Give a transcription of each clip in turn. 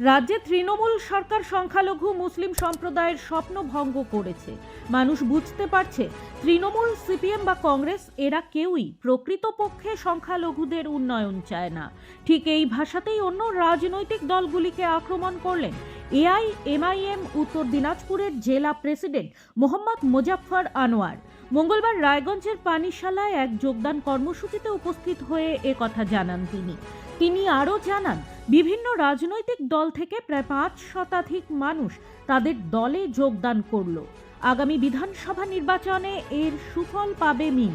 রাজ্যে তৃণমূল সরকার সংখ্যালঘু মুসলিম সম্প্রদায়ের স্বপ্ন ভঙ্গ করেছে। মানুষ বুঝতে পারছে তৃণমূল, সিপিএম বা কংগ্রেস এরা কেউই প্রকৃতপক্ষে সংখ্যালঘুদের উন্নয়ন চায় না। ঠিক এই ভাষাতেই অন্য রাজনৈতিক দলগুলিকে আক্রমণ করলেন এআইএমআইএম উত্তর দিনাজপুরের জেলা প্রেসিডেন্ট মোহাম্মদ মোজাফফর আনোয়ার। মঙ্গলবার রায়গঞ্জের পানিশালায় এক যোগদান কর্মসূচিতে উপস্থিত হয়ে একথা জানান তিনি আরও জানান, বিভিন্ন রাজনৈতিক দল থেকে প্রায় ৫ শতাধিক মানুষ তাদের দলে যোগদান করল। আগামী বিধানসভা নির্বাচনে এর সুফল পাবে মিম।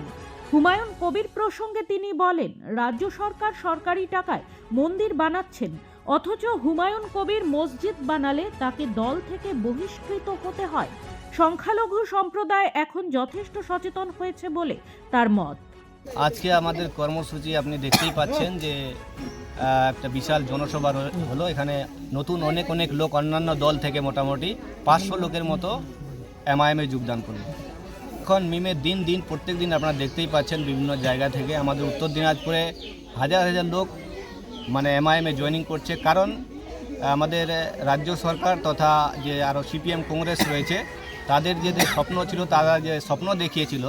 হুমায়ুন কবির প্রসঙ্গে তিনি বলেন, রাজ্য সরকার সরকারি টাকায় মন্দির বানাচ্ছেন, অথচ হুমায়ুন কবির মসজিদ বানালে তাকে দল থেকে বহিষ্কৃত হতে হয়। সংখ্যালঘু সম্প্রদায় এখন যথেষ্ট সচেতন হয়েছে বলে তার মত। আজকে আমাদের কর্মসূচি আপনি দেখতেই পাচ্ছেন যে একটা বিশাল জনসভা হলো। এখানে নতুন অনেক লোক অন্যান্য দল থেকে মোটামুটি 500 লোকের মতো এমআইএমে যোগদান করলো। এখন মিমের দিন প্রত্যেক দিন আপনারা দেখতেই পাচ্ছেন বিভিন্ন জায়গা থেকে আমাদের উত্তর দিনাজপুরে হাজার লোক মানে এমআইএমে জয়েনিং করছে। কারণ আমাদের রাজ্য সরকার তথা যে আরও সিপিএম কংগ্রেস রয়েছে তাদের যে স্বপ্ন ছিল, তারা যে স্বপ্ন দেখিয়েছিল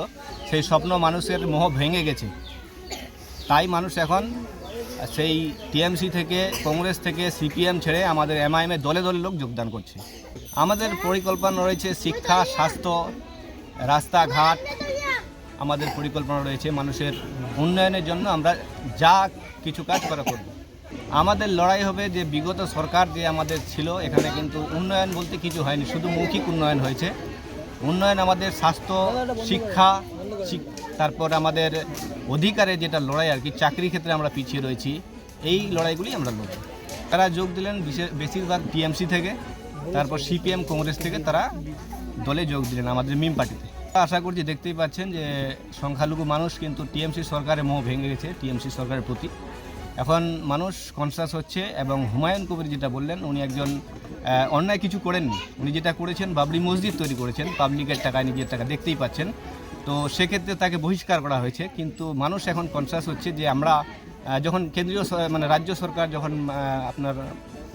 সেই স্বপ্ন মানুষের মোহ ভেঙে গেছে। তাই মানুষ এখন সেই টিএমসি থেকে, কংগ্রেস থেকে সিপিএম ছেড়ে আমাদের এমআইএমে দলে লোক যোগদান করছে। আমাদের পরিকল্পনা রয়েছে শিক্ষা, স্বাস্থ্য, রাস্তাঘাট। আমাদের পরিকল্পনা রয়েছে মানুষের উন্নয়নের জন্য আমরা যা কিছু কাজ করা করব। আমাদের লড়াই হবে যে বিগত সরকার যে আমাদের ছিল এখানে কিন্তু উন্নয়ন বলতে কিছু হয়নি, শুধু মৌখিক উন্নয়ন হয়েছে। উন্নয়ন আমাদের স্বাস্থ্য, শিক্ষা, তারপর আমাদের অধিকারের যেটা লড়াই আর কি, চাকরি ক্ষেত্রে আমরা পিছিয়ে রয়েছি। এই লড়াইগুলি আমরা লড়ব। তারা যোগ দিলেন বেশিরভাগ টিএমসি থেকে, তারপর সিপিএম কংগ্রেস থেকে তারা দলে যোগ দিলেন আমাদের মিম পার্টিতে। আশা করছি দেখতেই পাচ্ছেন যে সংখ্যালঘু মানুষ কিন্তু টিএমসি সরকারের মোহ ভেঙে গেছে টিএমসি সরকারের প্রতি। এখন মানুষ কনসাস হচ্ছে এবং হুমায়ুন কবির যেটা বললেন, উনি একজন অন্যায় কিছু করেননি। উনি যেটা করেছেন বাবরি মসজিদ তৈরি করেছেন পাবলিকের টাকায়, নিজের টাকা, দেখতেই পাচ্ছেন। তো সেক্ষেত্রে তাকে বহিষ্কার করা হয়েছে। কিন্তু মানুষ এখন কনসাস হচ্ছে যে আমরা যখন কেন্দ্রীয় মানে রাজ্য সরকার যখন আপনার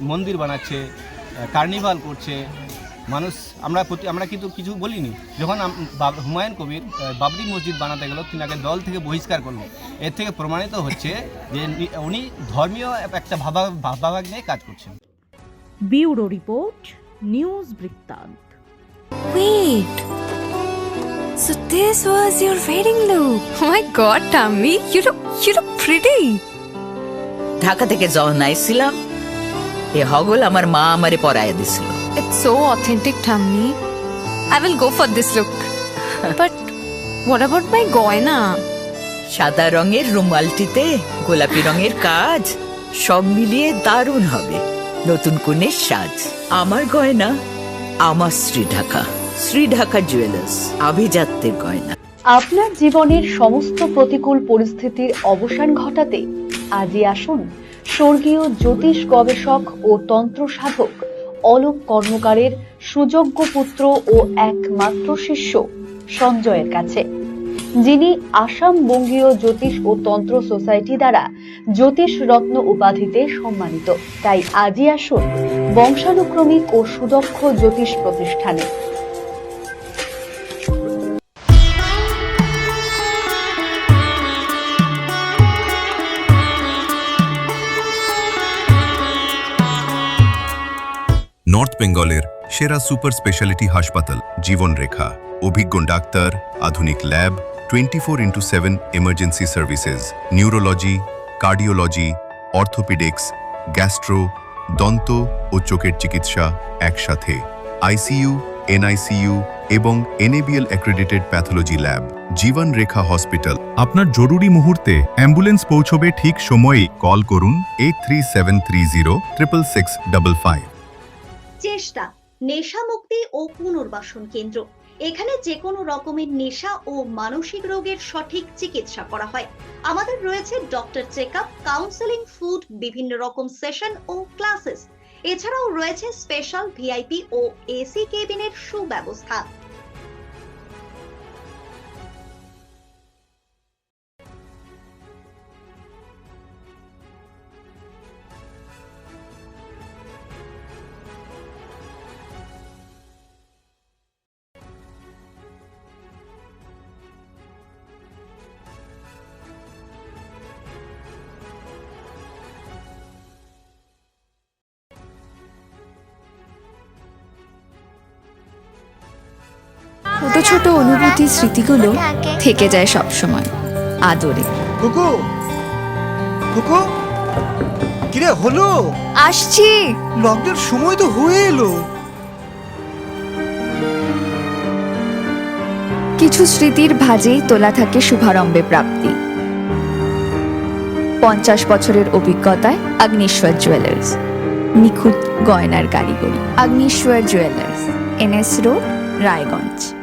মন্দির বানাচ্ছে, কার্নিভাল করছে, মানুষ আমরা কিন্তু কিছু বলিনি। যখন হুমায়ুন কবির বাবরি মসজিদ বানাতে গেল, তিনাকে দল থেকে বহিষ্কার করলো। এর থেকে প্রমাণিত হচ্ছে যে উনি ধর্মীয় একটা ভাবাভাগ নিয়ে কাজ করছেন। ব্যুরো রিপোর্ট, নিউজ বৃত্তান্ত। Wait, so this was your wedding look? Oh my God, Tammy, you look pretty. Dhaka থেকে যখন আইছিলাম এ হগল আমার মা আমারে পরাইয়া দিছিল। It's so authentic, Tammy. I will go for this look. But what about my goina? সাদা রঙের রুমালটিতে গোলাপি রঙের কাজ, সব মিলিয়ে দারুণ হবে নতুন কনের সাজ। আমার গয়না আমার শ্রী ঢাকা জুয়েলার্স, আভিজাত্যের গয়না। আপনার জীবনের সমস্ত প্রতিকূল পরিস্থিতির অবসান ঘটাতে আজই আসুন স্বর্গীয় জ্যোতিষ গবেষক ও তন্ত্র সাধক অলোক কর্মকারের সুযোগ্য পুত্র ও একমাত্র শিষ্য সঞ্জয়ের কাছে, যিনি আসাম বঙ্গীয় জ্যোতিষ ও তন্ত্র সোসাইটি দ্বারা জ্যোতিষ রত্ন উপাধিতে সম্মানিত। তাই আজই আসুন বংশানুক্রমিক ও সুদক্ষ জ্যোতিষ প্রতিষ্ঠানে। নর্থ বেঙ্গলের সেরা সুপার স্পেশালিটি হাসপাতাল জীবনরেখা, অভিজ্ঞ ডাক্তার, আধুনিক lab, 24x7 emergency services, neurology, cardiology, orthopaedics, gastro, দন্ত ও চোখের চিকিৎসা একসাথে, আইসিইউ, এনআইসিইউ এবং এনএবিএল অ্যাক্রেডিটেড প্যাথোলজি ল্যাব। জীবন রেখা হসপিটাল। আপনার জরুরি মুহূর্তে অ্যাম্বুলেন্স পৌঁছবে ঠিক সময়ে। কল করুন 8373066655। চেষ্টা নেশা মুক্তি ও পুনর্বাসন কেন্দ্র। এখানে যে কোনো রকমের নেশা ও মানসিক রোগের সঠিক চিকিৎসা করা হয়। আমাদের রয়েছে ডক্টর চেকআপ, কাউন্সেলিং, ফুড, বিভিন্ন রকম সেশন ও ক্লাসেস। এছাড়াও রয়েছে স্পেশাল ভিআইপি ও এসি কেবিনের সুব্যবস্থা। ছোট ছোট অনুভূতি স্মৃতিগুলো থেকে যায় সব সময় আদরে। কুকু কুকু কিরে হলো? আসছি। লকডাউন সময় তো হয়ে এলো। কিছু স্মৃতির ভাজেই তোলা থাকে শুভারম্ভে প্রাপ্তি। 50 বছরের অভিজ্ঞতায় আগ্নেশ্বর জুয়েলার্স, নিখুঁত গয়নার কারিগরি। Agneshwar jewellers, NS road, Raiganj.